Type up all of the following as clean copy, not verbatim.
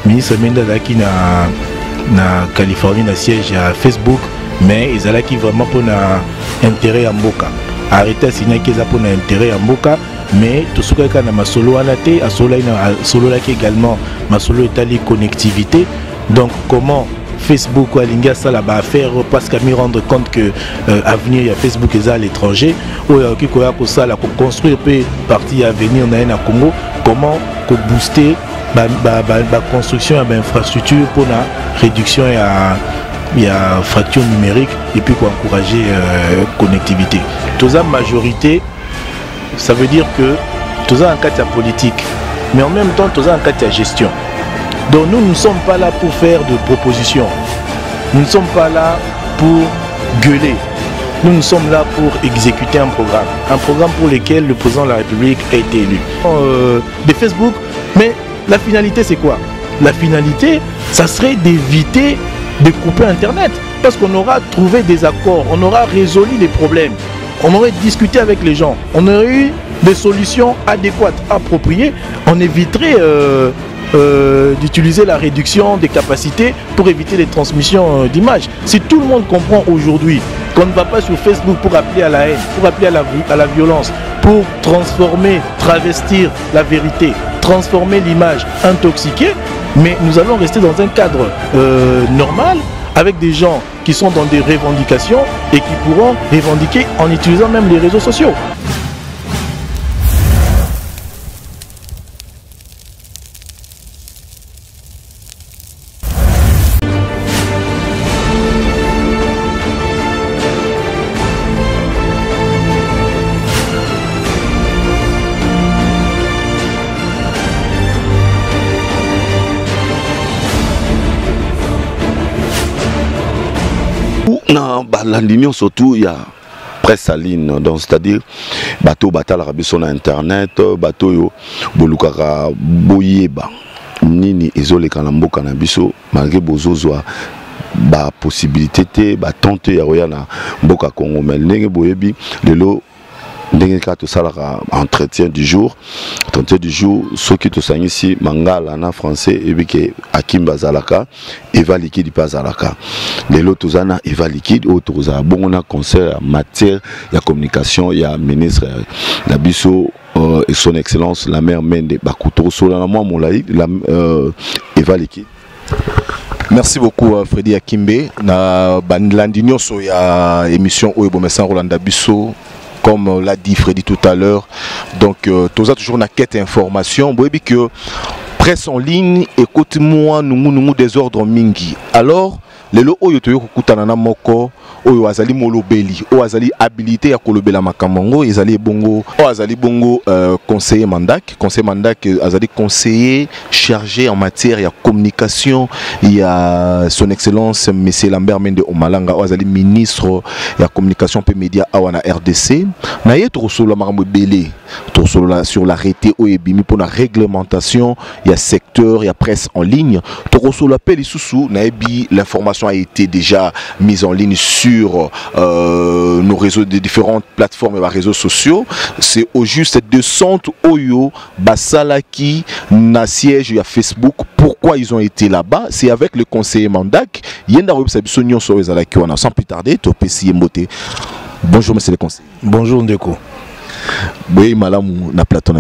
ministre Menda qui na Californie na siège à Facebook, mais ils allaient qui vraiment pour na intérêt à Mboka. Arrêter signer qu'ils a pour na intérêt à Mboka, mais tout ce que na masolo anate à solo là qui également masolo étali connectivité. Donc comment Facebook ou Alinga ça là va faire parce qu'à me rendre compte que avenir il y a Facebook et ça à l'étranger ou qui quoi que ça là construire peut partir à venir na Congo, comment que booster la construction d'infrastructures pour la réduction et la fracture numérique et puis pour encourager la connectivité. Toute la majorité, ça veut dire que tout ça en cas de politique, mais en même temps tout ça en cas de gestion. Donc nous ne sommes pas là pour faire de propositions, nous ne sommes pas là pour gueuler, nous sommes là pour exécuter un programme pour lequel le président de la République a été élu. De Facebook, mais la finalité c'est quoi? La finalité, ça serait d'éviter de couper Internet. Parce qu'on aura trouvé des accords, on aura résolu les problèmes, on aurait discuté avec les gens, on aurait eu des solutions adéquates, appropriées, on éviterait d'utiliser la réduction des capacités pour éviter les transmissions d'images. Si tout le monde comprend aujourd'hui qu'on ne va pas sur Facebook pour appeler à la haine, pour appeler à la violence, pour transformer, travestir la vérité, transformer l'image intoxiquée, mais nous allons rester dans un cadre normal avec des gens qui sont dans des revendications et qui pourront revendiquer en utilisant même les réseaux sociaux. L'union surtout il y a presse en ligne, donc c'est-à-dire bateau batal arabi sur internet bateau yo bolukaka boyeba nini ezole kalambo kanabiso malgré bozozwa ba possibilité te ba tente ya roya na mboka Congo mais ndenge boyebi lelo ndenge ka to salaka entretien du jour ce qui te sang ici mangala na français et que Akimba Zalaka Eva Liquide pas Zalaka les lots zana Eva Liquide autres bon on a concert en matière de communication il y a ministre la biso et son excellence la mère Mende Bakuto Sola moi mon laïc la Eva Liquide. Merci beaucoup Freddy Akimbe na bandlandinyo so ya émission Oebo Messan Rolanda Bisso. Comme l'a dit Freddy tout à l'heure, donc tous toujours une quête d'information. Vous voyez que presse en ligne, écoute-moi, nous des ordres mingi. Alors, les lots oyo kutana moko oyo azali molobeli o azali habilité ya kolobela makamongo ezali bongo o azali bongo conseiller mandak azali conseiller chargé en matière ya communication ya son excellence monsieur Lambert Mende Omalanga o azali ministre ya communication et médias awana RDC na yeto solo makambo belé to solo sur l'arrêté oyebimi pour la réglementation ya secteur ya presse en ligne to solo appel isusu na ebi l'information a été déjà mise en ligne sur nos réseaux de différentes plateformes et réseaux sociaux. C'est au juste 200 Oyo Basalaki na siège à Facebook. Pourquoi ils ont été là-bas? C'est avec le conseiller Mandak. Sans plus tarder, bonjour monsieur le conseiller. Bonjour Ndeko. Oui, madame na plateau.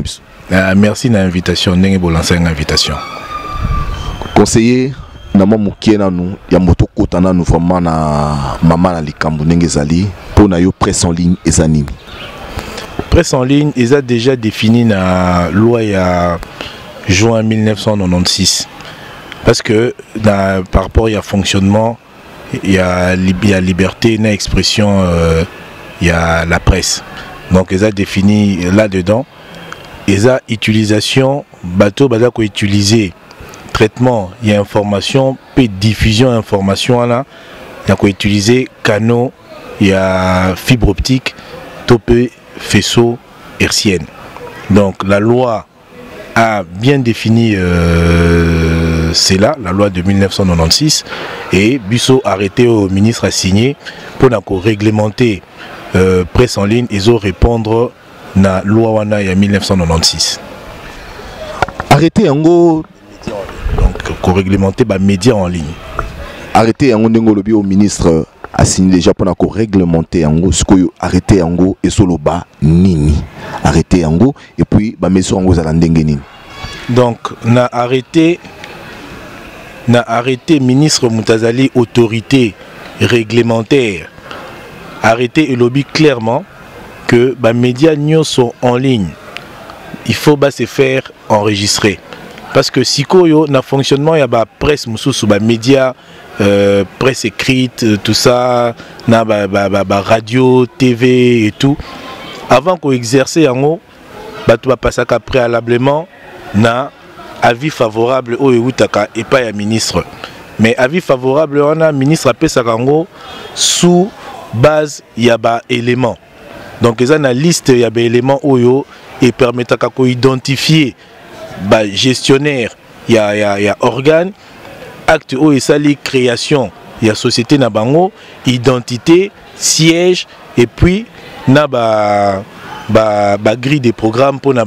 Merci de l'invitation. Invitation. Conseiller. Nama mukie na nous ya moto kota na nous vraiment na mama na likambo ndenge zali pour na yo presse en ligne ezanimi. Presse en ligne ils a déjà défini na loi ya juin 1996 parce que par rapport à fonctionnement il y a liberté na expression il y a la presse donc ils a défini là-dedans ils a utilisation bateau bada ko utiliser traitement, il y a information, puis diffusion information là, il y a utiliser canaux, il y a fibre optique, topé, faisceau, hertzienne. Donc la loi a bien défini c'est là, la loi de 1996 et Busso arrêté au ministre a signé pour réglementer presse en ligne et répondre à la loi wana il y a 1996. Arrêté en gros. Donc réglementer les médias en ligne. Arrêtez un lobby au ministre a signé déjà pour réglementer Ango, ce que arrêter Ango et solo ba nini. Arrêter Ango et puis ba meso Ango zalandenge nini. Donc na arrêté ministre Moutazali autorité réglementaire. Arrêter et lobby clairement que les médias sont en ligne. Il faut se faire enregistrer. Parce que si il y a un fonctionnement, il y a la presse, les médias, presse écrite, tout ça, radio, TV et tout. Avant qu'on exerce, tu vas passer préalablement na avis favorable au Eutaka et pas un ministre. Mais avis favorable, on a un ministre appelé Sarango sous base, il y a des éléments. Donc, il y a une liste, il y a des éléments et permettent d'identifier les gestionnaires, il y a organes, acte et sali création, il y a société nabango, identité, siège et puis na grille des programmes pour na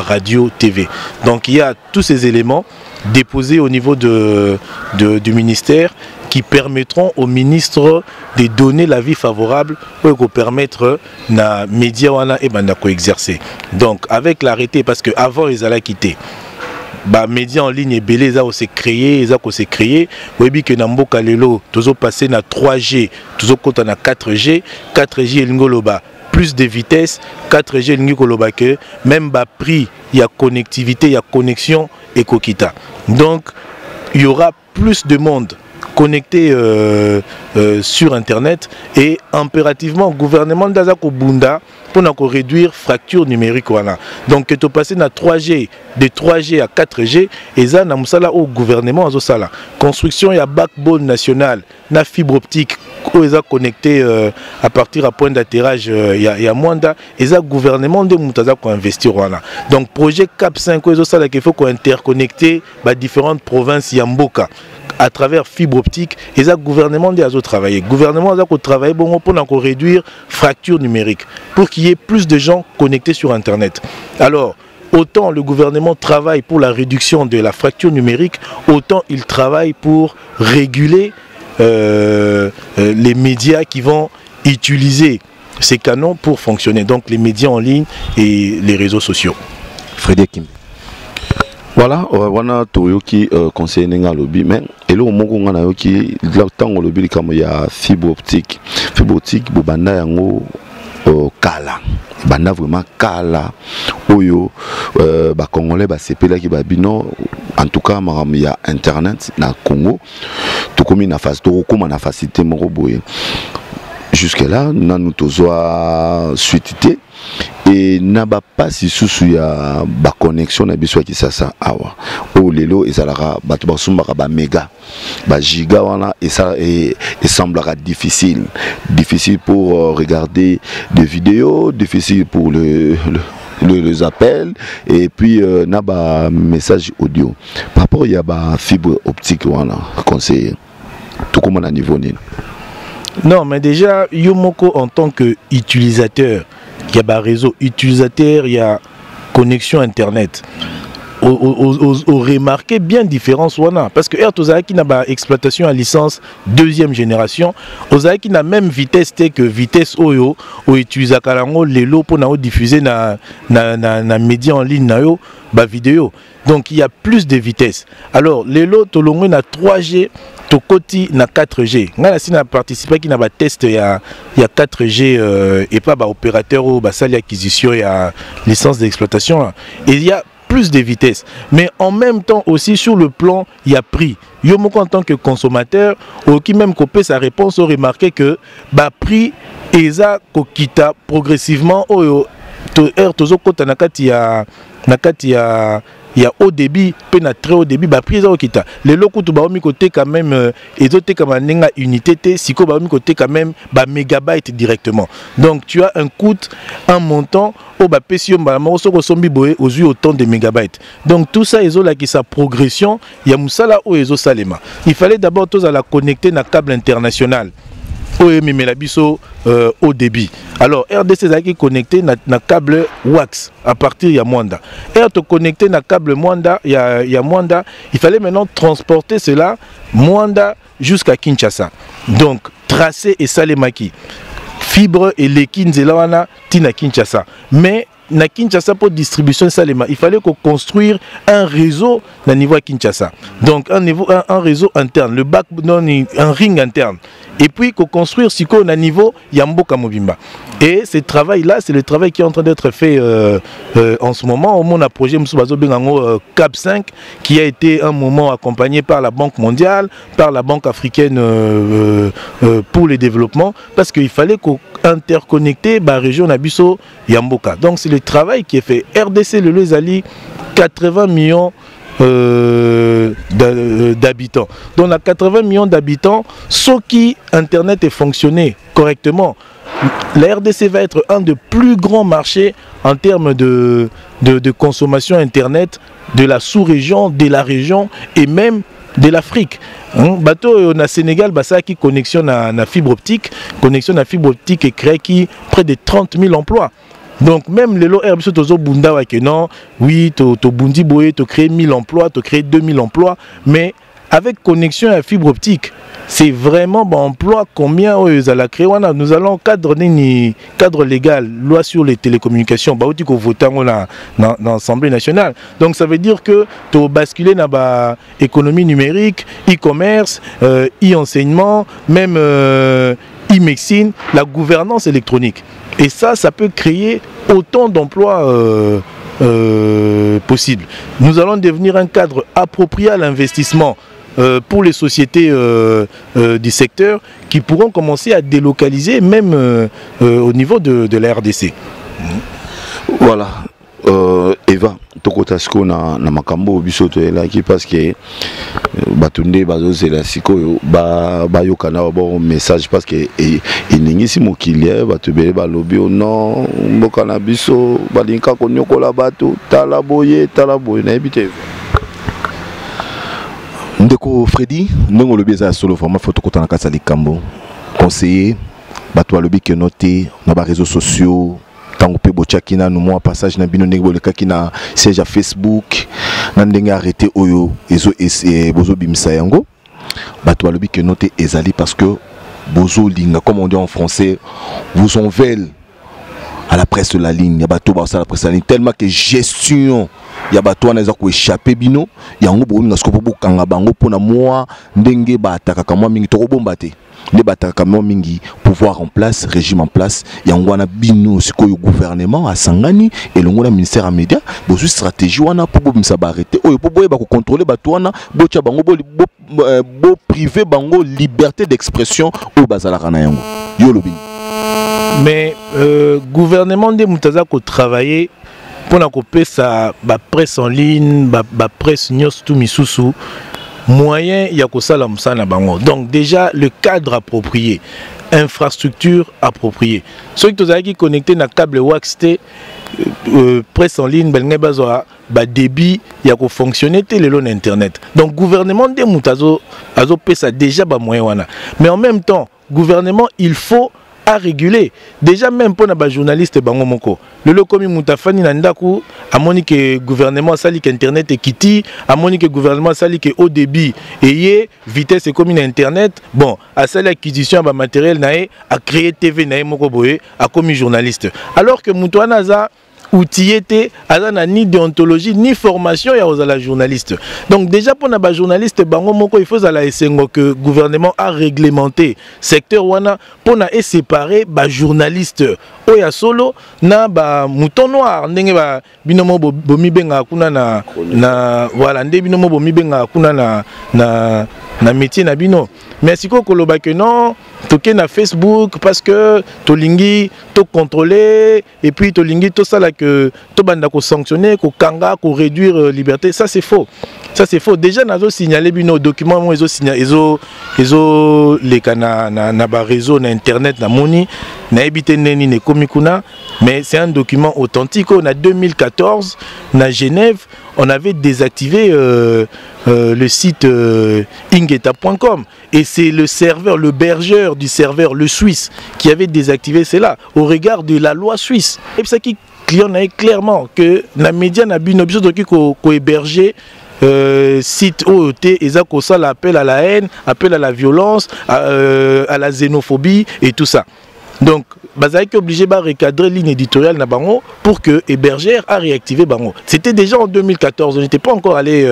radio, TV. Donc il y a tous ces éléments déposés au niveau du ministère qui permettront au ministre de donner l'avis favorable pour permettre na médias et exercer. Donc avec l'arrêté, parce que avant ils allaient quitter. Médias en ligne et belé ça s'est créé, oui que namboka lelo toujours passé na 3G, toujours quand on a 4G, 4G l'ingoloba plus de vitesse, 4G l'ingoloba que même prix, il y a connectivité, il y a connexion et kokita. Donc il y aura plus de monde connecté sur internet et impérativement le gouvernement d'Azako Bunda pour réduire fracture numérique. Donc tu es passé à 3G, de 3G à 4G et ça na au gouvernement la construction il y a backbone national, na fibre optique où ils ont connecté à partir à point d'atterrage il y a moins et ça gouvernement de Moutaza pour investir donc projet Cap 5 qu'il faut qu'on interconnecter différentes provinces Yamboka à travers fibre optique et ça gouvernement des autres travailler gouvernement a travailler bon pour réduire fracture numérique pour qu'il y ait plus de gens connectés sur internet. Alors autant le gouvernement travaille pour la réduction de la fracture numérique, autant il travaille pour réguler les médias qui vont utiliser ces canaux pour fonctionner, donc les médias en ligne et les réseaux sociaux. Frédéric Kimbe. Voilà, on a Toyoki conseil n'enga lobby, mais et là au moment où on a yoki l'autant au lobby comme il y a fibre optique, bobanda yango kala, banda vraiment kala, oyo congolais sepela qui bino, en tout cas il y a internet na Congo, tout comme na face, tout comme na facilité moroboye. Jusque là, nous avons suité et n'aba pas si sous ya ba connexion na biso ki sasa awa o lelo ezalaka bato basumba ba méga ba giga wana et ça et semblera difficile pour regarder des vidéos, difficile pour les appels et puis naba message audio par rapport il y a ba fibre optique wana conseiller tout comme à niveau nini. Non, mais déjà, Yomoko en tant qu'utilisateur, il y a un réseau utilisateur, il y a connexion internet. On remarqué bien différence parce que Ertozaki n'a pas exploitation à licence deuxième génération, Ozaki n'a même vitesse que vitesse Oyo, où utilise Kalango les lots pour diffuser na média en ligne na yo ba vidéo. Donc il y a plus de vitesse. Alors les lots tolongo na 3G Tokoti na 4G. Ngana si na participé qui na ba test il y a 4G et pas ba opérateur ou ba salle acquisition il y a licence d'exploitation et il y a plus de vitesse, mais en même temps aussi sur le plan il y a prix. Yomoko en tant que consommateur, ou qui même copie sa réponse, a remarqué que bah prix eza kokita progressivement au tozo kota nakati ya haut débit, pe na très haut débit, bah prix eza okita. Les locaux tout baomi côté quand même ezote comme nenga unité te, siko baomi côté quand même bah mégabyte directement. Donc tu as un coût, un montant au bas pesio bah mosoko sombi boé aux yeux autant de mégabytes. Donc tout ça ezo là qui sa progression, il y a musala o ezo salema. Il fallait d'abord tous à la connecter na câble international. mais la biso au débit. Alors RDC est connecté na câble wax à partir de Mwanda. Et connecté na câble Mwanda, il y a Mwanda, il fallait maintenant transporter cela Mwanda jusqu'à Kinshasa. Donc tracé et salemaki. Fibre et l'équine zelawana tina Kinshasa. Mais na Kinshasa pour distribution salema, il fallait qu'on construire un réseau na niveau à Kinshasa. Donc un réseau interne, le bac un ring interne. Et puis qu'on construire si qu'on a niveau Yamboka Mobimba. Et ce travail là, c'est le travail qui est en train d'être fait en ce moment. Au monde a projet Moussoubazo Bengango CAP 5 qui a été un moment accompagné par la Banque mondiale, par la Banque africaine pour le développement, parce qu'il fallait qu'on interconnecter la région Nabiso Yamboka. Donc c'est le travail qui est fait. RDC le Lezali 80 millions d'habitants. Donc à 80 millions d'habitants, ce qui Internet est fonctionné correctement, la RDC va être un des plus grands marchés en termes de consommation Internet de la sous-région, de la région et même de l'Afrique. Bateau na Sénégal, ça qui connexion na fibre optique, et crée qui près de 30 000 emplois. Donc même les lots RBC tozo bunda wa que non, oui, to bundi boye, to créer 1000 emplois, to créer 2000 emplois, mais avec connexion à fibre optique, c'est vraiment bon emploi combien à la créer. Nous allons cadre légal, loi sur les télécommunications, bah on vote dans l'Assemblée nationale. Donc ça veut dire que tu basculer dans la économie numérique, e-commerce, e-enseignement, même e-médecine, la gouvernance électronique. Et ça peut créer autant d'emplois possibles. Nous allons devenir un cadre approprié à l'investissement pour les sociétés du secteur qui pourront commencer à délocaliser même au niveau de la RDC. Voilà. Eva, tokotasko na makambo bisoto elaki parce que batunde bazo zela siko ba yokana bon message parce que iningisi mokili batubele balobi non mbokana biso balinka konyokola bato talaboye na ebite. Ndeko Freddy ndongo lobi za solo format photo kotana kasa likambo conseiller bato alobi ke noté na ba réseaux sociaux tango pe bochakina no mo passage na bino ndenge bolekaki na siège à Facebook na ndenge arrêté oyo ezo bozo bimisa yango bato alobi ke noté ezali parce que bozo linga comme on dit en français vous en veulent à la presse de la ligne, il y a bateau à la presse de la ligne, tellement que gestion, il y a bateau qui a échappé bino, il y a un peu de kanga bango pour moi, ndenge bataka kama mingi to bombate. Les bataka kama mingi pouvoir en place, régime en place, il y a un bino siko gouvernement à Sangani et le ministère à médias, bosu stratégie wana pour bomisa barrete. Oyo pour boye ba contrôler bateau wana, bocha bango bo privé bango liberté d'expression au bazala kana yango. Yo lobi. Mais gouvernement de Moutaza ko travailler pour na couper sa presse en ligne, presse news tout misusu moyen ya ko sala msana bango. Donc déjà le cadre approprié, infrastructure appropriée. Ceux qui connecté na câble WAXT presse en ligne belnge bazoa ba débit ya ko fonctionner télé long internet. Donc gouvernement de Moutazo azo pesa déjà ba moyen wana. Mais en même temps, gouvernement il faut à réguler. Déjà même pour les journalistes bango moko. Le lokomi Moutafani nandaku amoni que gouvernement sali que internet et kiti, amoni que gouvernement sali que haut débit et vitesse et comme internet. Bon, à sali acquisition ba matériel naé à créer TV naé moko boye à comme journaliste. Alors que Moutouana za outillé azana ni déontologie ni formation ya aux journaliste. Donc déjà pour na ba journaliste bango moko il faut ala esengo que gouvernement a réglementé secteur wana pour na séparer ba journaliste oya solo na ba mouton noir ndenge ba binomo bomi benga kuna na voilà ndé binomo bomi benga kuna na métier na bino. Mais si ko koloba que non toke na Facebook parce que tolingi to contrôler et puis tolingi to ça là que to banda ko sanctionner ko kanga ko réduire liberté, ça c'est faux. Ça c'est faux. Déjà nazo signaler bino document mo ezo signaler ezo les kana na ba réseau na internet na moni na ebité neni ne komikuna, mais c'est un document authentique. On a 2014 na Genève on avait désactivé le site ingeta.com. Et c'est le serveur, le bergeur du serveur, le Suisse, qui avait désactivé cela au regard de la loi suisse. Et ça qui client a clairement que les médias n'ont pas une option de héberger site OET et ça l'appel à la haine, appel à la violence, à la xénophobie et tout ça. Donc, Bazaïk est obligé de recadrer ligne éditoriale na bango pour que Hébergère a réactivé bango. C'était déjà en 2014, on n'était pas encore allé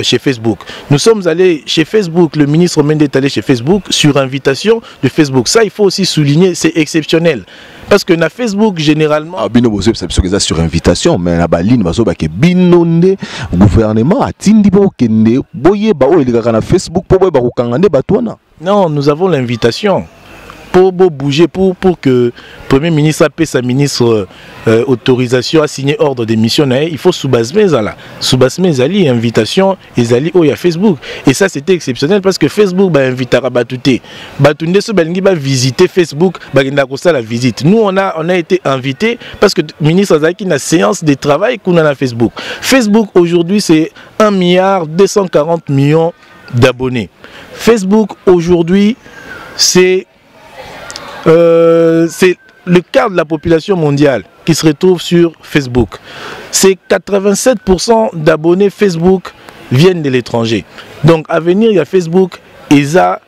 chez Facebook. Nous sommes allés chez Facebook, le ministre Mende est allé chez Facebook sur invitation de Facebook. Ça, il faut aussi souligner, c'est exceptionnel. Parce que na Facebook, généralement... Ah, bino bozo, c'est sur invitation, mais na baline, bazo, ke binonde, gouvernement, a tindi bo kende, boye, ba o, il y a na Facebook, po boye, ba ko kangane, ba toana. Non, nous avons l'invitation. Pour bouger, pour que le Premier ministre ait sa ministre autorisation à signer ordre de mission, il faut sous-basmer ça. Sous-basmer zali invitation et zali au Facebook. Et ça c'était exceptionnel parce que Facebook va inviter à Batouté. Batouté va visiter Facebook, la visite. Nous on a été invités parce que le ministre Azaki a une séance de travail qu'on a à Facebook. Facebook aujourd'hui c'est 1,240 milliard d'abonnés. Facebook aujourd'hui c'est le quart de la population mondiale qui se retrouve sur Facebook. C'est 87% d'abonnés Facebook viennent de l'étranger. Donc à venir, il y a Facebook, ESA,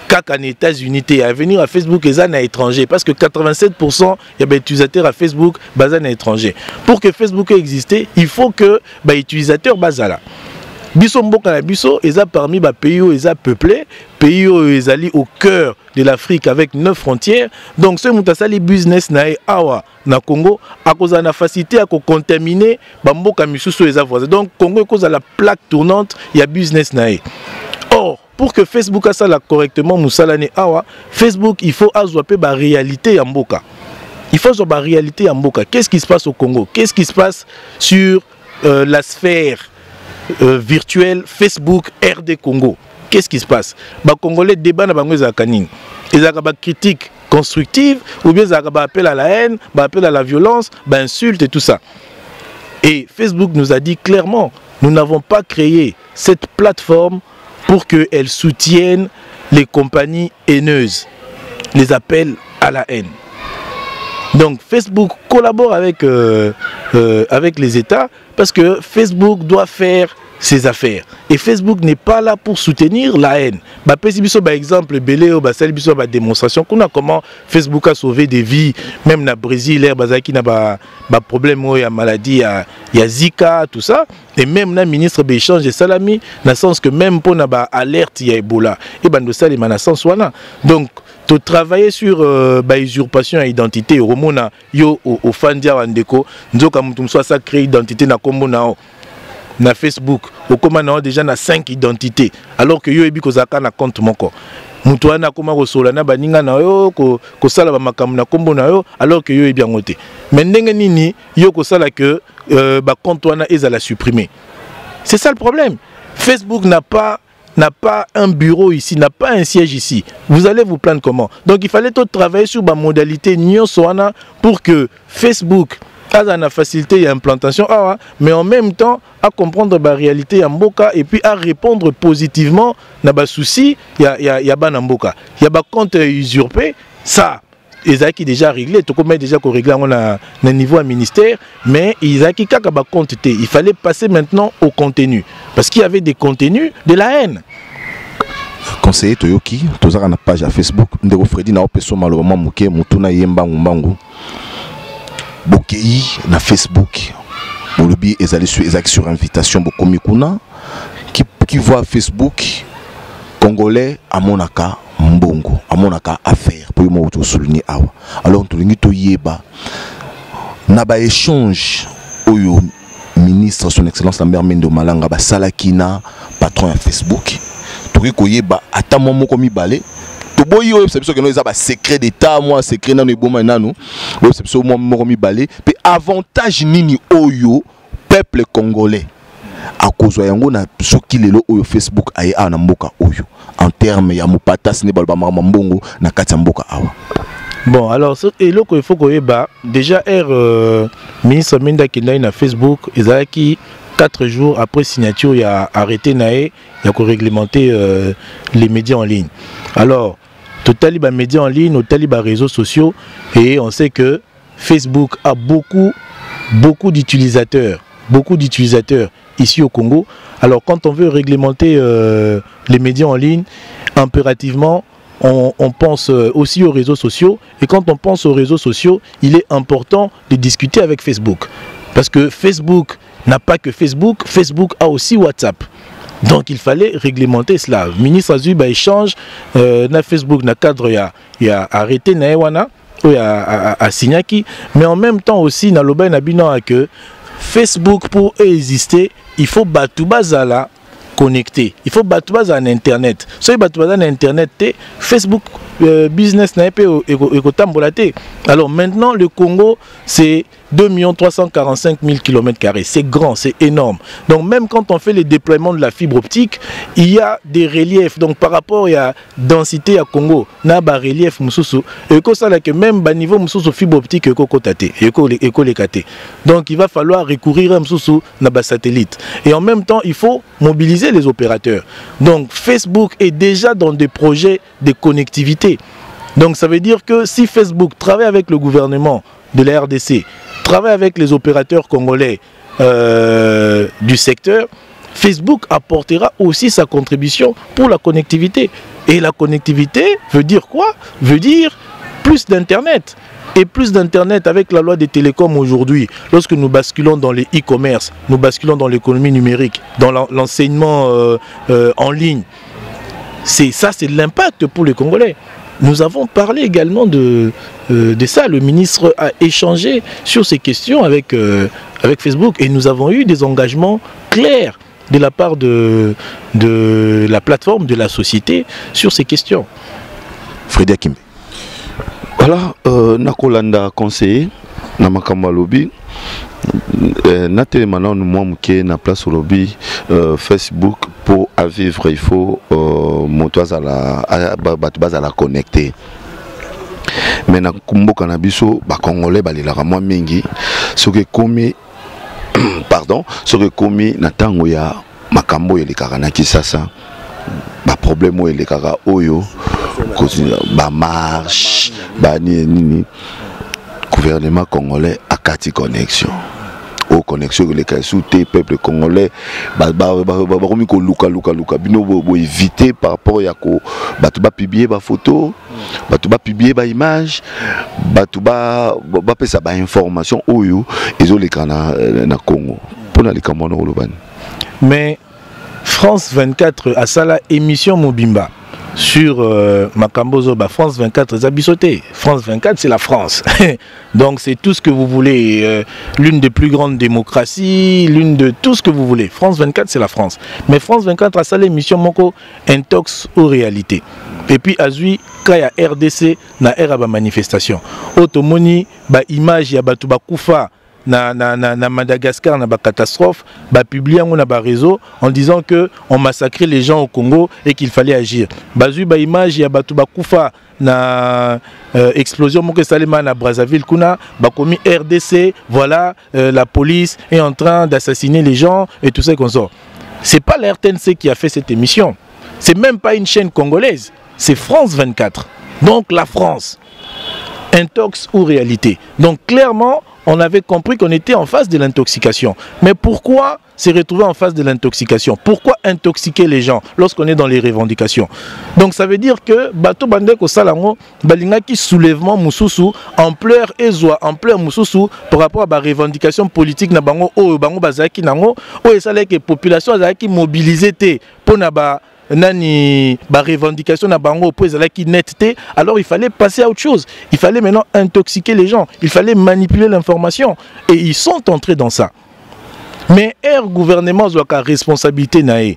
CAC en États-Unis, à venir à Facebook, ESA à l'étranger. Parce que 87% il y a des utilisateurs à Facebook, basés à l'étranger. Pour que Facebook ait existé, il faut que les utilisateurs basés là. Biso mboka na biso eza parmi ba pays où eza peuplé, pays où ezali au cœur de l'Afrique avec 9 frontières. Donc ce mutasali business na awa na Congo a cause na facilité à contaminer ba mboka misusu eza voisin. Donc Congo cause la plaque tournante, il y a business na. Or pour que Facebook a ça là correctement musalane awa, Facebook il faut azwape ba réalité ya mboka. Il faut ba réalité ya mboka. Qu'est-ce qui se passe au Congo? Qu'est-ce qui se passe sur la sphère virtuel Facebook RD Congo? Qu'est-ce qui se passe? Les Congolais débat na bango za kanini. Ils ont des critiques constructives ou bien ils ont appel à la haine, appel à la violence, insultes et tout ça. Et Facebook nous a dit clairement, nous n'avons pas créé cette plateforme pour qu'elle soutienne les compagnies haineuses, les appels à la haine. Donc Facebook collabore avec les États parce que Facebook doit faire ses affaires. Et Facebook n'est pas là pour soutenir la haine. Par exemple, Belé ou la démonstration qu'on a comment Facebook a sauvé des vies, même na Brésil, qui n'a pas problème, il y a maladie, il y a Zika, tout ça. Et même le ministre d'échange de Salami, dans le sens que même pour na alerte, il y a Ebola. Et ben de ça, les sens wana. Donc de travailler sur usurpation d'identité, au Romona, yo au Fandia Wandeko, nzoka mutumso sa créer identité na kombo nao. Na Facebook, au commandant déjà na 5 identités, alors que yo ebi kozaka na compte moko. Mutu ana koma kosola na baninga na yo ko sala ba makambo na kombo na yo alors que yo ebi ngote. Mais ndenge nini yo ko sala que ba compte wana ezala supprimer. C'est ça le problème. Facebook n'a pas un bureau ici, n'a pas un siège ici. Vous allez vous plaindre comment? Donc il fallait tout travailler sur la modalité Nyoswana pour que Facebook a la facilité d'implantation, mais en même temps à comprendre la réalité en Mboka et puis à répondre positivement à des soucis, il y a ban Mboka. Il y a des comptes usurpés, ça. Ils ont déjà réglé, tout comme déjà réglé à niveau à ministère, mais ils ont compte. Il fallait passer maintenant au contenu, parce qu'il y avait des contenus de la haine. Conseiller Toyoki, tu as une page à Facebook, Ndeko Freddy na opeso maloma muke mutuna yemba mbangu. Bokei na Facebook. Bolobi ezali sur invitation bokomi kuna qui voit Facebook congolais à monaka mbongo, à monaka affaire pour moi auto souligner awa. Alors to lingi to yeba na ba échange oyo ministre son excellence Lambert Mende Malanga ba salakina patron à Facebook. Toki koyeba ata moko mibale to boyi o c'est que nous a ba secret d'état moi secret nanu eboma nanu o c'est moi moko mibale pe avantage nini oyo peuple congolais à cause yango na soki lelo oyo Facebook aye na mboka oyo en terme ya mopata sine balba mbongo na kati ya mboka awa. Bon alors et là il faut que déjà ministre Menda Kindai na Facebook ezaki 4 jours après signature, il y a arrêté Naé, il y a réglementé les médias en ligne. Alors, total les médias en ligne, total les réseaux sociaux, et on sait que Facebook a beaucoup d'utilisateurs ici au Congo. Alors, quand on veut réglementer les médias en ligne, impérativement, on pense aussi aux réseaux sociaux. Et quand on pense aux réseaux sociaux, il est important de discuter avec Facebook. Parce que Facebook n'a pas que Facebook, Facebook a aussi WhatsApp. Donc il fallait réglementer cela. Le ministre a dit échange na Facebook, na cadre, il y a arrêté Naewana, il y a Signaki, mais en même temps aussi, na loba na bilan que Facebook pour exister, il faut Batubazala connecté. Il faut Batubazala en Internet. Si Batubazala en Internet, Facebook business n'a pas été. Alors maintenant, le Congo, c'est 2 345 000 km². C'est grand, c'est énorme. Donc même quand on fait les déploiements de la fibre optique, il y a des reliefs. Donc par rapport à la densité à Congo, il y a des reliefs. Et que même à niveau de fibre optique, donc il va falloir recourir à des satellites. Et en même temps, il faut mobiliser les opérateurs. Donc Facebook est déjà dans des projets de connectivité. Donc ça veut dire que si Facebook travaille avec le gouvernement de la RDC, travaille avec les opérateurs congolais du secteur, Facebook apportera aussi sa contribution pour la connectivité. Et la connectivité veut dire quoi? Veut dire plus d'Internet. Et plus d'Internet avec la loi des télécoms aujourd'hui, lorsque nous basculons dans les e-commerce, nous basculons dans l'économie numérique, dans l'enseignement en ligne. Ça, c'est l'impact pour les Congolais. Nous avons parlé également de ça. Le ministre a échangé sur ces questions avec Facebook et nous avons eu des engagements clairs de la part de la plateforme, de la société sur ces questions. Frédéric Kimbe. Voilà, Nakolanda conseiller, Namakamba lobby. Nathalie maintenant nous sommes na place au lobby Facebook pour à vivre il faut montoise à la connecter. Mais na kumbo kanabiso ba congolais ba lila moi mingi ce que commis pardon ce que commis na tango ya makambo ya likana kisasa ba problème ya likaka oyo ba marche ba ni gouvernement congolais a kati connexion aux connexions que les cas-soutés peuple congolais éviter par rapport à ko batuba publier ba photo batuba publier ba image batuba pesa ba information oyo ezoleka na Congo pour na likambo na Olobani. Mais France 24 a ça la émission Mobimba sur Makambo Zoba. France 24 Zabisoté. France 24 c'est la France. Donc c'est tout ce que vous voulez, l'une des plus grandes démocraties, l'une de tout ce que vous voulez. France 24 c'est la France. Mais France 24 a ça l'émission Moko intox aux réalités. Et puis Azui Kaya RDC na era ba manifestation. Otomoni ba image ya batu ba kufa na Madagascar na ba catastrophe, ba publier na ba réseau en disant que on massacrait les gens au Congo et qu'il fallait agir. Bazui ba image ya batu ba kufa na explosion moke salema na Brazzaville kuna ba komi RDC, voilà la police est en train d'assassiner les gens et tout ça comme ça. C'est pas la RTNC qui a fait cette émission. C'est même pas une chaîne congolaise, c'est France 24. Donc la France, intox ou réalité. Donc clairement, on avait compris qu'on était en face de l'intoxication. Mais pourquoi se retrouver en face de l'intoxication? Pourquoi intoxiquer les gens lorsqu'on est dans les revendications? Donc ça veut dire que Bato Bandeko Salango, Balingaki soulèvement Moussousou, ampleur Ezoa, ampleur Moussousou par rapport à la revendication politique na bango o bango bazaki nango o esale que population azaki mobilisée pour naba nani ba revendication na bango pour ezalaki netté. Alors il fallait passer à autre chose. Il fallait maintenant intoxiquer les gens, il fallait manipuler l'information et ils sont entrés dans ça. Mais le gouvernement a la responsabilité naé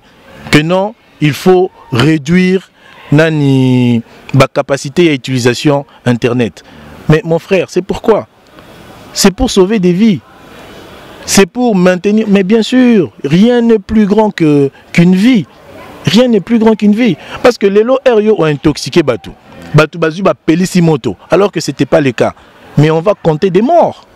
que non, il faut réduire nani ba capacité à utilisation internet. Mais mon frère, c'est pourquoi? C'est pour sauver des vies. C'est pour maintenir, mais bien sûr, rien n'est plus grand qu'une vie. Rien n'est plus grand qu'une vie. Parce que les lots RIO ont intoxiqué Batou. Batou Bazu ba Pelissimoto, alors que ce n'était pas le cas. Mais on va compter des morts.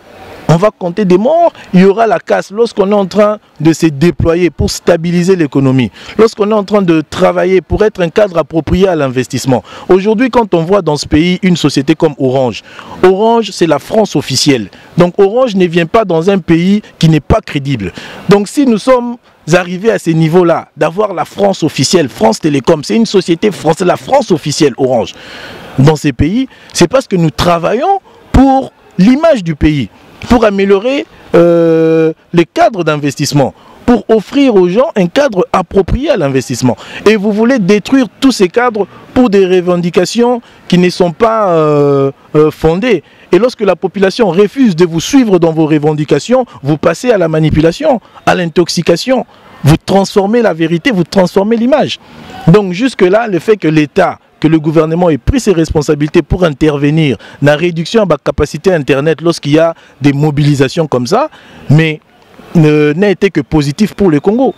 on va compter des morts, il y aura la casse lorsqu'on est en train de se déployer pour stabiliser l'économie, lorsqu'on est en train de travailler pour être un cadre approprié à l'investissement. Aujourd'hui, quand on voit dans ce pays une société comme Orange, Orange c'est la France officielle. Donc Orange ne vient pas dans un pays qui n'est pas crédible. Donc si nous sommes arrivés à ces niveaux-là, d'avoir la France officielle, France Télécom, c'est une société française, la France officielle Orange, dans ces pays, c'est parce que nous travaillons pour l'image du pays, pour améliorer les cadres d'investissement, pour offrir aux gens un cadre approprié à l'investissement. Et vous voulez détruire tous ces cadres pour des revendications qui ne sont pas fondées. Et lorsque la population refuse de vous suivre dans vos revendications, vous passez à la manipulation, à l'intoxication. Vous transformez la vérité, vous transformez l'image. Donc jusque-là, le fait que l'État, que le gouvernement ait pris ses responsabilités pour intervenir dans la réduction de la capacité Internet lorsqu'il y a des mobilisations comme ça, mais n'a été que positif pour le Congo.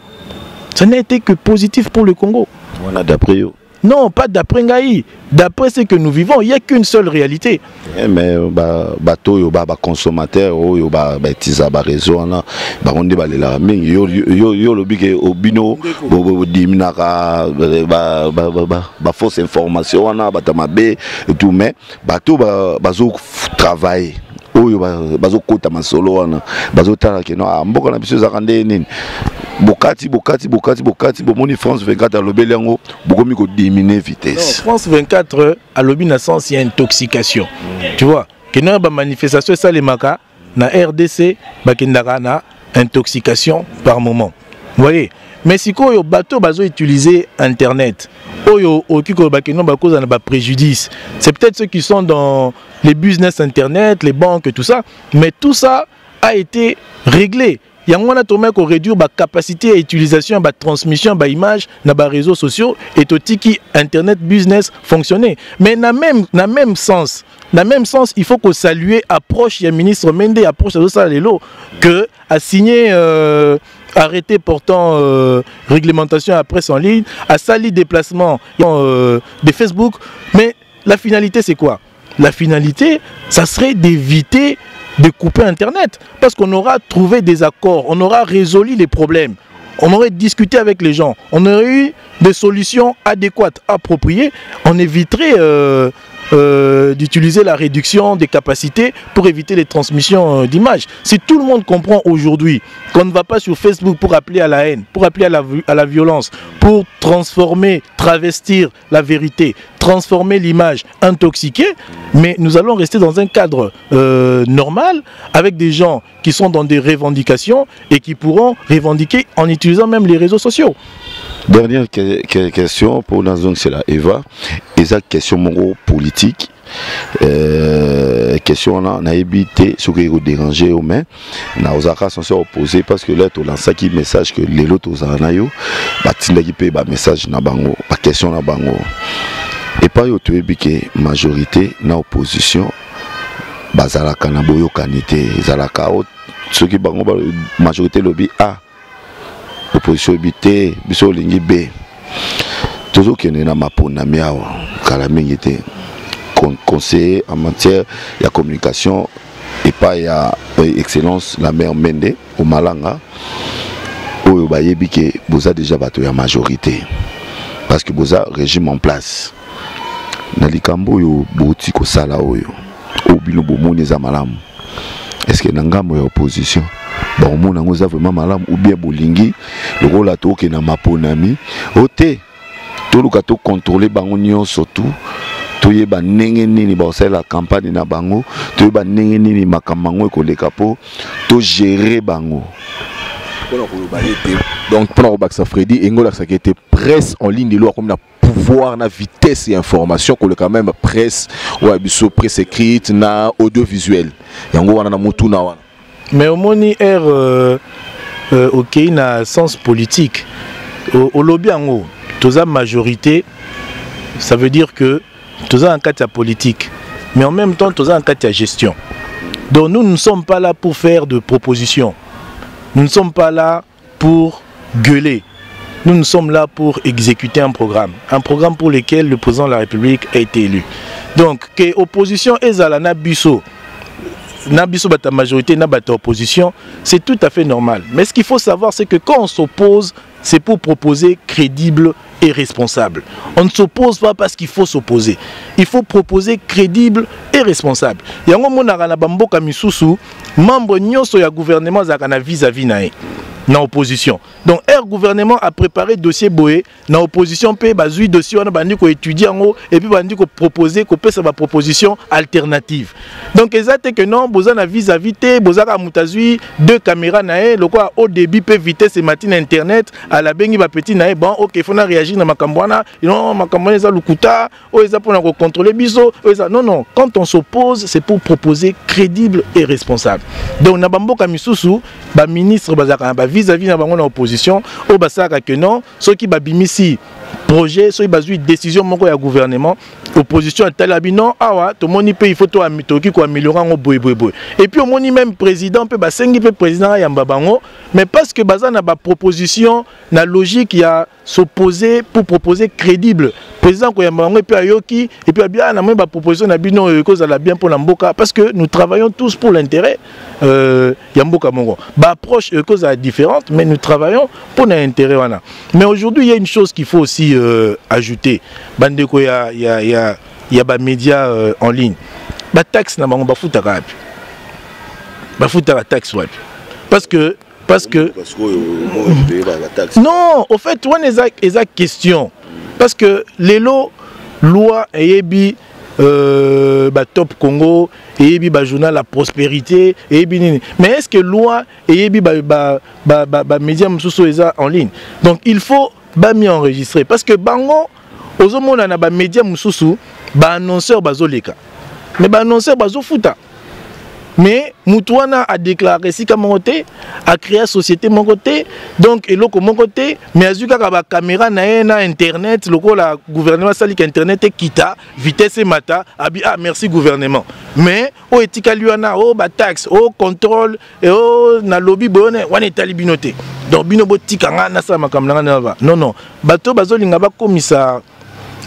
Ça n'a été que positif pour le Congo. Voilà, d'après eux. Non, pas d'après Ngaï. D'après ce que nous vivons, il n'y a qu'une seule réalité. Mais bateau, consommateur, tisa réseau, on dit la yo le big obino, diminaka, fausse information, batamabe et tout, mais bateau bazo travail. Bazo kota masolo wana bazo tala ke no mboka na biso zakande nini bokati bomoni France 24 a lobeli yango bokomi ko diminuer vitesse. France 24 a lobi na sens il y a intoxication. Tu vois que na ba manifestation ça les maka na RDC bakendaka na intoxication par moment. Vous voyez, mais si ko bateau bazo utiliser internet oyo okiko bakeno ba cause na ba préjudice, c'est peut-être ceux qui sont dans les business internet, les banques, tout ça, mais tout ça a été réglé. Il y a un autre qui réduire la capacité d'utilisation, de transmission, d'image dans les réseaux sociaux et tout qui internet business fonctionner. Mais dans le même sens, il faut que saluer approche du ministre Mende, approche de ça que a signé arrêté portant réglementation à la presse en ligne, a sali déplacement de Facebook. Mais la finalité c'est quoi? La finalité, ça serait d'éviter de couper Internet. Parce qu'on aura trouvé des accords, on aura résolu les problèmes. On aurait discuté avec les gens, on aurait eu des solutions adéquates, appropriées. On éviterait d'utiliser la réduction des capacités pour éviter les transmissions d'images. Si tout le monde comprend aujourd'hui qu'on ne va pas sur Facebook pour appeler à la haine, pour appeler à la violence, pour transformer, travestir la vérité, transformer l'image intoxiquée, mais nous allons rester dans un cadre normal avec des gens qui sont dans des revendications et qui pourront revendiquer en utilisant même les réseaux sociaux. Dernière question pour Nazong, c'est la Eva. Et ça, question mongo politique. Question on a évité ce qui est dérangé aux mains. Na osaka sont opposés parce que là tu lances qui message que les autres aux anayo, batinda qui paye ba message na bango, pas question na bango. Et pas yo tu que majorité na opposition bazalaka na boyo kanité, zalaka ceux qui bango majorité lobby A. Opposition habité, biso lingi B. Toujours qu'il y a ma pona miawa, kalamingi te. Conseiller en matière de communication et pas il y a excellence la mère Mende au Malanga où vous avez déjà battu la majorité parce que vous avez régime en place. Nalikambo yo bouti ko sala oyo obino bomoni za malamu. Est-ce que nangamo ya opposition bon mon nango za vraiment malamu ou bien bolingi le rôle à to ke na maponami ote to luka to contrôler bango nyo surtout toye ba nenge nini ba la campagne na bango toye ba nenge nini makamango ekoleka po to gérer bango. Donc pendant que Freddy Engola ça qui était presse en ligne de loi comme la pouvoir na vitesse et information que le quand même presse ou abiso presse écrite na audiovisuel yango wana na mutu na wana mais au moni OK na sens politique au lobby en toza majorité ça veut dire que tous en cas de politique, mais en même temps tous en cas de gestion. Donc nous ne sommes pas là pour faire de propositions. Nous ne sommes pas là pour gueuler. Nous sommes là pour exécuter un programme pour lequel le président de la République a été élu. Donc que l'opposition est à la Nabiso, bata majorité, na bata opposition, c'est tout à fait normal. Mais ce qu'il faut savoir, c'est que quand on s'oppose, c'est pour proposer crédible et responsable. On ne s'oppose pas parce qu'il faut s'opposer. Il faut proposer crédible et responsable. Yango monara na bamboka misusu, membre nyonso ya gouvernement zakana vis-à-vis nae. Na opposition. Donc, le gouvernement a préparé dossier boé, na opposition paye bazui dossier on a bandi ko étudier en haut et puis bandi ko proposer ko paye sa proposition alternative. Donc exact que non, boza na vis-à-vis té, boza ka mutazui deux caméras naé, le quoi au débit peut vitesse ce matin internet à la bengi ba petit naé bon OK, faut na réagir na makambwana, non makambwana za lukuta, o eza pour na contrôler biso, non, quand on s'oppose, c'est pour proposer crédible et responsable. Donc na bamboka misusu, ba ministre bazaka ba vis-à-vis na bango na opposition au basaka que non ceux qui babimisi projet ceux qui bazui décision moko ya gouvernement opposition talabi non awa to moni pe il faut to amitoki ko améliorer ngo boy et puis au moni même président pe basengi pe président ya mbabango mais parce que bazana ba proposition na logique ya s'opposer pour proposer crédible président ko ya mbabango pe ayoki et puis bien na même ba proposition na bino cause la bien pour la mboka parce que nous travaillons tous pour l'intérêt ya mboka mongo ba approche cause différente mais nous travaillons pour l'intérêt wana. Mais aujourd'hui il y a une chose qu'il faut aussi ajouter bandeko il y a des médias en ligne. Ba taxe na bango ba futaka api. Ba futaka taxe wapi. Parce que non, au fait one exact question. Parce que les lois eyebi Top Congo eyebi ba journal La Prospérité eyebi nini. Mais est-ce que loi eyebi ba médias mususu eza en ligne. Donc il faut ba mi enregistrer parce que bango ozomona na ba médias mususu ba annonceur bazoleka. Mais ba annonceur bazofuta. Mais Moutouana a déclaré si comme côté a créé société mon côté donc et l'autre mon côté mais azuka ka caméra na internet le la gouvernement sali internet et kita vitesse et mata abi ah merci gouvernement mais au etika luana au ba taxe au contrôle et au na lobby bonne wana etali binoté donc binobo tikanga na sa makamlanga na non bato bazolinga ba komisa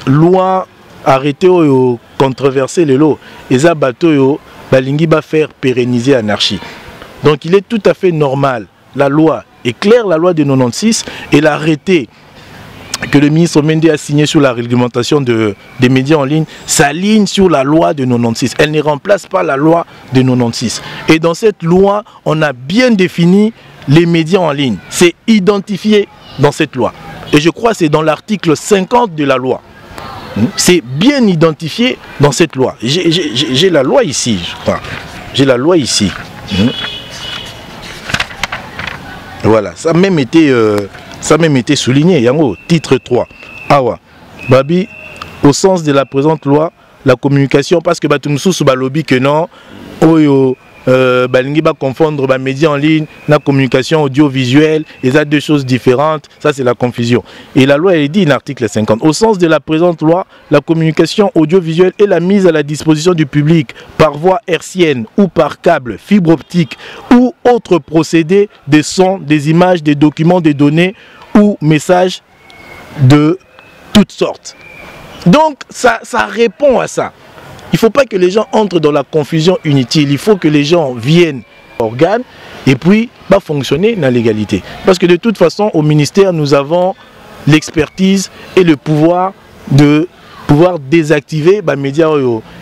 loi arrêté au controverser les lots et ça bato yo balingi va faire pérenniser l'anarchie. Donc il est tout à fait normal, la loi est claire, la loi de 96 et l'arrêté que le ministre Mende a signé sur la réglementation des médias en ligne s'aligne sur la loi de 96. Elle ne remplace pas la loi de 96. Et dans cette loi, on a bien défini les médias en ligne. C'est identifié dans cette loi. Et je crois que c'est dans l'article 50 de la loi. C'est bien identifié dans cette loi. J'ai la loi ici, je crois. J'ai la loi ici. Voilà, ça a même été souligné. Yango, titre 3. Awa, Babi, au sens de la présente loi, la communication, parce que Batumsou sous Balobi que non, Oyo. Balingi va confondre les médias en ligne, la communication audiovisuelle, et ça deux choses différentes, ça c'est la confusion. Et la loi elle dit, dans l'article 50, au sens de la présente loi, la communication audiovisuelle est la mise à la disposition du public par voie hertzienne ou par câble, fibre optique ou autre procédé des sons, des images, des documents, des données ou messages de toutes sortes. Donc ça répond à ça. Il ne faut pas que les gens entrent dans la confusion inutile. Il faut que les gens viennent organes et puis fonctionner dans la légalité. Parce que de toute façon, au ministère, nous avons l'expertise et le pouvoir de pouvoir désactiver les médias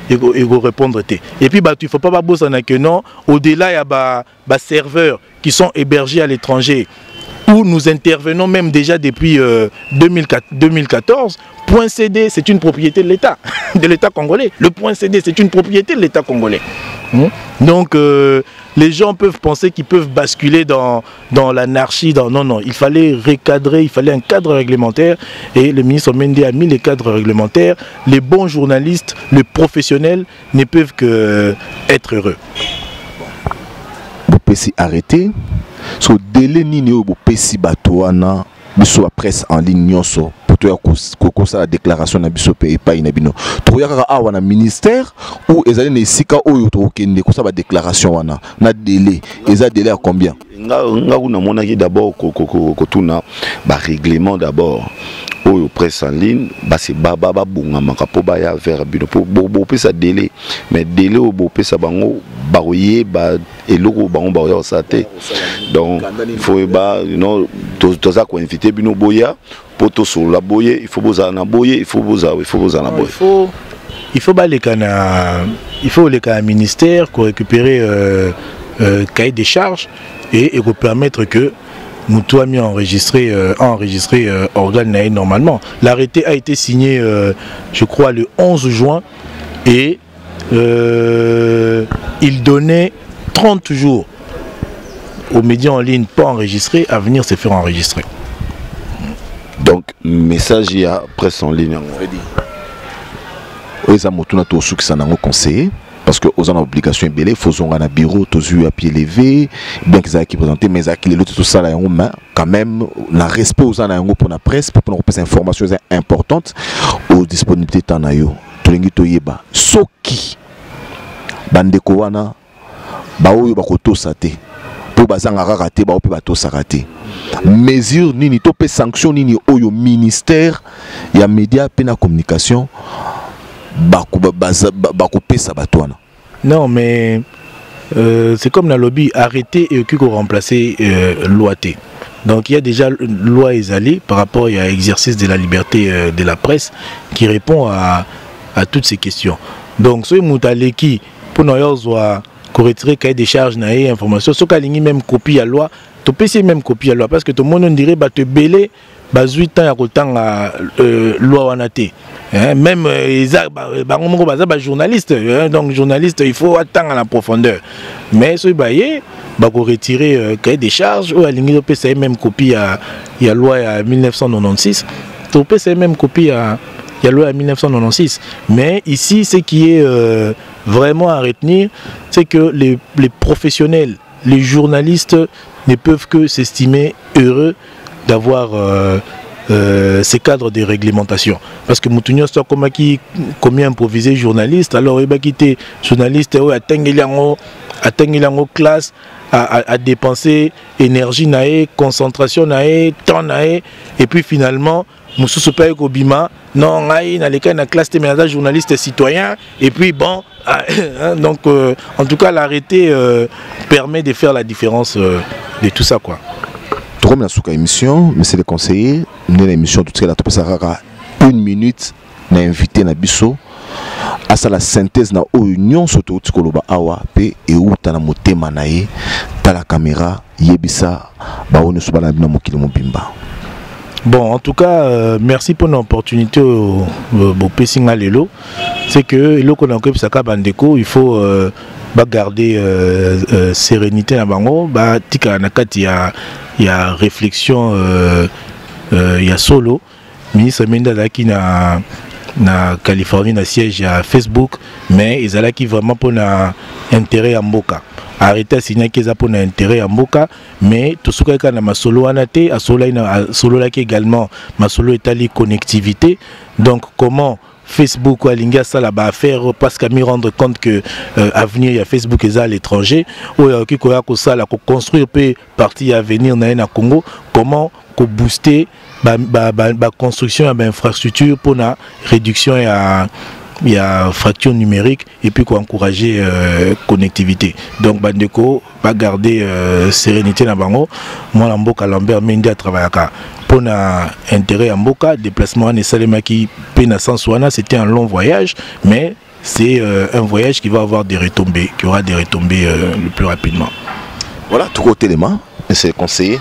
et répondre. Et puis, il ne faut pas bosser que non. Au-delà, il y a des serveurs qui sont hébergés à l'étranger où nous intervenons même déjà depuis 2014. Point CD, c'est une propriété de l'État, congolais. Le point CD, c'est une propriété de l'État congolais. Donc, les gens peuvent penser qu'ils peuvent basculer dans l'anarchie. Non, il fallait recadrer, il fallait un cadre réglementaire. Et le ministre Mende a mis les cadres réglementaires. Les bons journalistes, les professionnels ne peuvent qu'être heureux. Vous pouvez arrêter. So délai nini au pesi batoana biso presse en ligne nyonso poto ya ko la déclaration na biso pe pa inabino to yaka awa na ministère ou ezali na sika oyo to kende ko sa ba déclaration wana na délai eza délai à combien nga na mona ki d'abord ko tuna ba règlement d'abord oyo presse en ligne c'est baba bunga makapo ba ya vers bino po pesa délai mais délai o bo pesa bango baroyer ba eloko bango baroyer saté donc il faut tous ça quoi inviter bino boya poto sur la boyer il faut boza na boyer il faut boza na boyer il faut les ministère pour récupérer cahier des charges et pour permettre que nous tout mis enregistré organe normalement. L'arrêté a été signé je crois le 11 juin et il donnait 30 jours aux médias en ligne pas enregistrés à venir se faire enregistrer. Donc message il y a presse en ligne. Les amotuna to sou qui s'en ont conseillé parce que aux en obligation belé faut zonga na bureau tous à pied levé bien qu'ils aient qui présenter mais à qui les tout ça là main quand même la respect aux en pour la presse pour nous passer informations importantes aux disponibilités tanayo to lingi to yeba soki bandeko wana ba oyo ba ko to saté pour bazanga raté ba opi ba to saraté mesure nini to pe sanction nini oyo ministère ya média pe na communication. Non, mais c'est comme la lobby, arrêter et qui remplacer loi T. Donc il y a déjà une loi Ezali par rapport à l'exercice de la liberté de la presse qui répond à toutes ces questions. Donc ce Moutaleki, pour nous retirer cahier des charges, information, ce qu'il y a même copie à loi, tu peux essayer même copie à loi parce que tout le monde dirait te belé. 8 ans à loi wanate même journaliste donc journaliste il faut attendre à la profondeur mais ce baillé retirer cahier des charges ou aligner même copie à loi à 1996 tu peux même copie à loi à 1996 mais ici ce qui est vraiment à retenir c'est que les professionnels les journalistes ne peuvent que s'estimer heureux d'avoir ces cadres de réglementation parce que Moutounio soit comme qui combien improvisé journaliste alors il va quitter journaliste atteindre classe à dépenser énergie nae concentration nae temps nae et puis finalement Moussou pas Kobima non nae na les cas na classe de journaliste citoyen et puis bon donc en tout cas l'arrêté permet de faire la différence de tout ça quoi. Comme la souka émission, monsieur le conseiller, nous l'émission tout la topesarara 1 minute na invité na biso à ça la synthèse na union surtout tikoloba awa pe et uta na motema nae ta la caméra yebisa ba onu subana bina mokili mobimba. Bon, en tout cas, merci pour l'opportunité au Pessinga Lelo. C'est que le qu'on a Saka Bandeko, il faut garder sérénité na bango, tika nakati il y a réflexion, il y a solo. Ministre Menda qui na Californie na siège à Facebook, mais ils ont qui vraiment pour intérêt à Mboka. Arrêter à signer qu'ils ont pour intérêt à Mboka, mais tout ce qui est na masolo anate, à solo là qui également masolo étali connectivité. Donc comment Facebook ou Alinga ça là bas faire parce qu'à me rendre compte que à venir il y a Facebook et à l'étranger ou qui quoi ça là construire peut partie à venir na Congo comment ko booster ba construction et infrastructure pour la réduction il y a fracture numérique et puis encourager connectivité. Donc bandeko pas garder sérénité na bango moi la Mboka Lambert Mendy travaille pour intérêt à Mboka déplacement à Salemaki pena Sansouana c'était un long voyage mais c'est un voyage qui va avoir des retombées qui aura des retombées le plus rapidement. Voilà tout côté les mains monsieur le conseiller.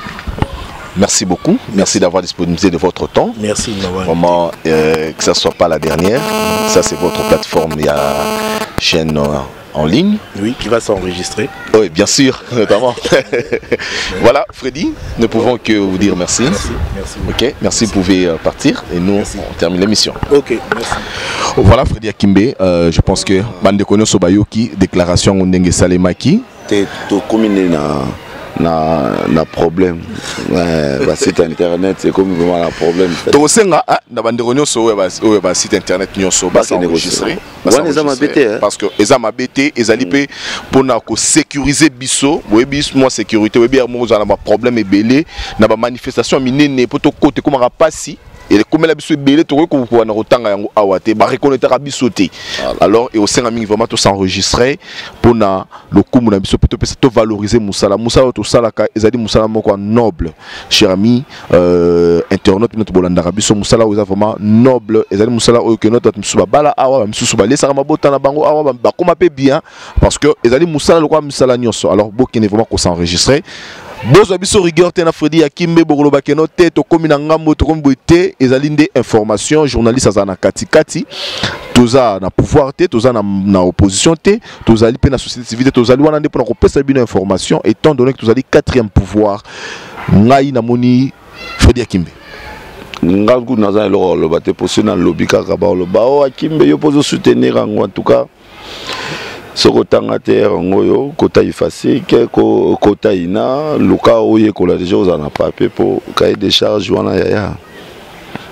Merci beaucoup, merci d'avoir disponibilité de votre temps. Merci de m'avoir vraiment que ça ne soit pas la dernière. Ça c'est votre plateforme, il y a chaîne en ligne. Oui, qui va s'enregistrer. Oui, bien sûr, notamment. Voilà, Freddy, nous pouvons que vous dire merci. Merci. Ok, merci, vous pouvez partir et nous on termine l'émission. Ok, merci. Voilà Freddy Akimbe, je pense que Bandekono Sobayoki, déclaration Ndenge Salemaki. T'es comme na problème site internet c'est comme vraiment un problème to senga na banderonyo so ba site internet nyonso ba enregistrer parce que ezama BT ezali pe pona ko sécuriser biso webis moi sécurité webi mo za na ba problème ebelé na ba manifestation minene poto côté comme rapasi et comme la biso belé to ko ko na rotanga yango awate ba reconnaître biso te alors et au sein ami vraiment to s'enregistrer pour na le coup na biso plutôt to valoriser musala to sala ka ezali musala moko noble cher ami internaute notre bolanda biso musala oza vraiment noble ezali musala o que notre musuba bala awa musuba lesa mabota na bango awa ba koma pe bien parce que ezali musala lokwa musala nyonso alors bokene vraiment ko s'enregistrer bozo biso rigueur te na Freddy Akimbe bokolo bakeno te to komi na ngambo to komi boite ezali nde information journaliste azana kati toza na pouvoir te toza na opposition te tozali pe na société civile tozali wana nde pona ko pesa bino information étant donné que tozali quatrième pouvoir ngai na moni Freddy Akimbe ngaku naza eloko loba te poso na lobby kaka ba loba o Akimbe yo pozo soutenir en tout cas soko tanga te ngoyo kota effacer ko kota ina luka oye ko la déjà aux en papier pour cahier des charges wana yaya.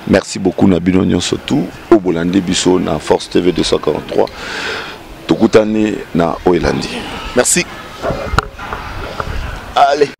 Merci beaucoup na bino nyonso tout au bolandi biso na Force TV 243 tokutani na Oilandi. Merci. Allez.